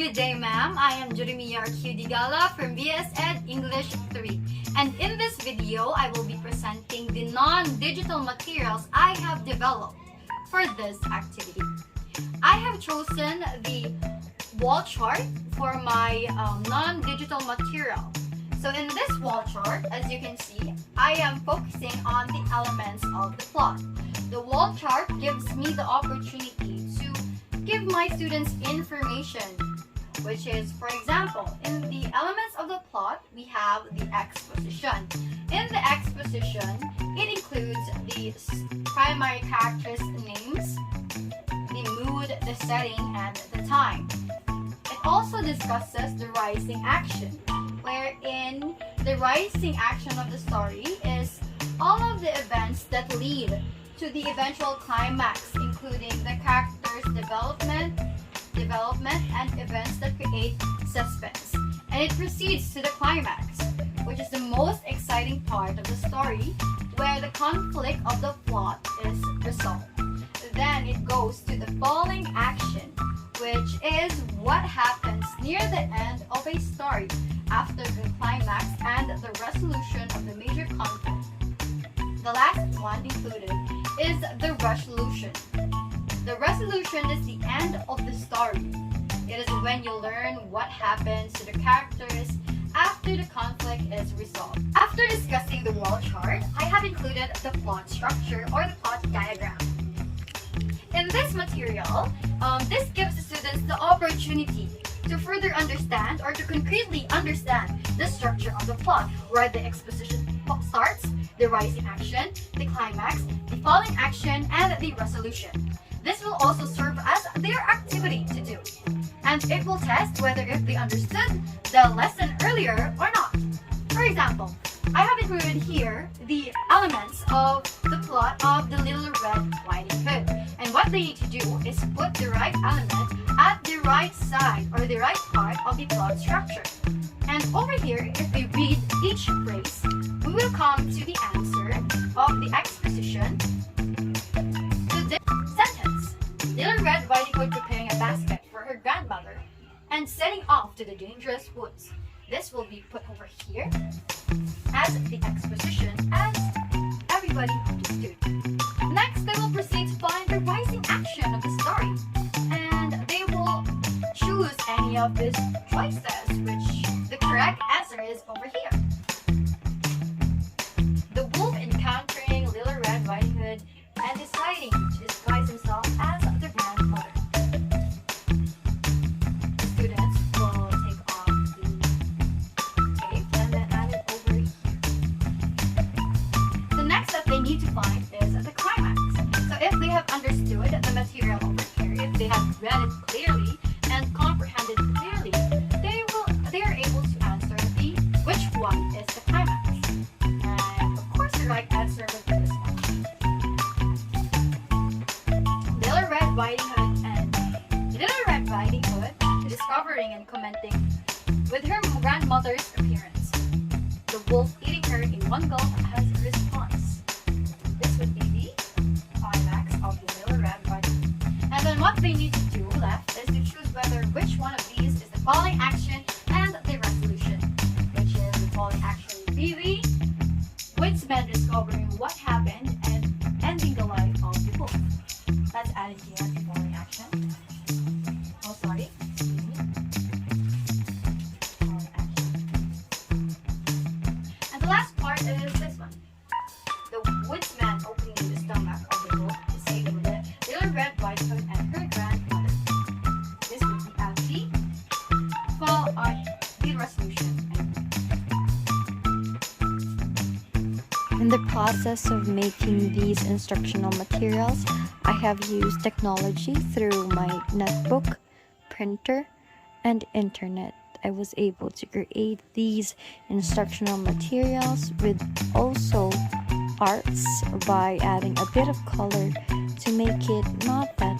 Good day, ma'am. I am Jeremiah Q. Digala from BS Ed English 3. And in this video, I will be presenting the non-digital materials I have developed for this activity. I have chosen the wall chart for my non-digital material. So in this wall chart, as you can see, I am focusing on the elements of the plot. The wall chart gives me the opportunity to give my students information, which is, for example, in the elements of the plot, we have the exposition. In the exposition, it includes the primary characters' names, the mood, the setting, and the time. It also discusses the rising action, wherein the rising action of the story is all of the events that lead to the eventual climax, including the characters' development, and events that create suspense. And it proceeds to the climax, which is the most exciting part of the story, where the conflict of the plot is resolved. Then it goes to the falling action, which is what happens near the end of a story after the climax and the resolution of the major conflict. The last one included is the resolution. The resolution is the end of the story. It is when you learn what happens to the characters after the conflict is resolved. After discussing the wall chart, I have included the plot structure or the plot diagram. In this material, this gives the students the opportunity to further understand or to concretely understand the structure of the plot, where the exposition starts, the rising action, the climax, the falling action, and the resolution. This will also serve as their activity to do, and it will test whether if they understood the lesson earlier or not. For example, I have included here the elements of the plot of The Little Red Riding Hood, and what they need to do is put the right element at the right side or the right part of the plot structure. And over here, if we read each phrase, we will come to the answer of the exposition to this sentence. Little Red Riding Hood preparing a basket for her grandmother and setting off to the dangerous woods. This will be put over here as the exposition, as everybody understood. Next, they will proceed to find the rising action of the story, and they will choose any of these choices, which the correct answer is over here. The wolf encountering Little Red Riding Hood and deciding to disguise himself as the grandmother. The students will take off the tape and then add it over here. The next step they need to find is the climax. So if they have understood the material over here, if they have read it clearly and comprehended clearly, they are able to answer which one is the climax. And of course the right answer would be this one. Little Red Riding Hood and Little Red Riding Hood discovering and commenting with her grandmother's appearance. The wolf eating her in one gulp as a response. This would be the climax of the Little Red Riding Hood. And then what they need to do left is to choose whether which one of these is the falling action and the resolution, which is the falling action would be the woodsman discovering what happened and ending the life of the wolf. That's added here as the falling action. Oh, sorry. Excuse me. Falling action. And the last part is this one. The woodsman opening the stomach of the wolf to saving the Little Red Riding Hood and her grandmother. This would be as the resolution. In the process of making these instructional materials, I have used technology through my netbook, printer, and internet. I was able to create these instructional materials with also arts by adding a bit of color to make it not that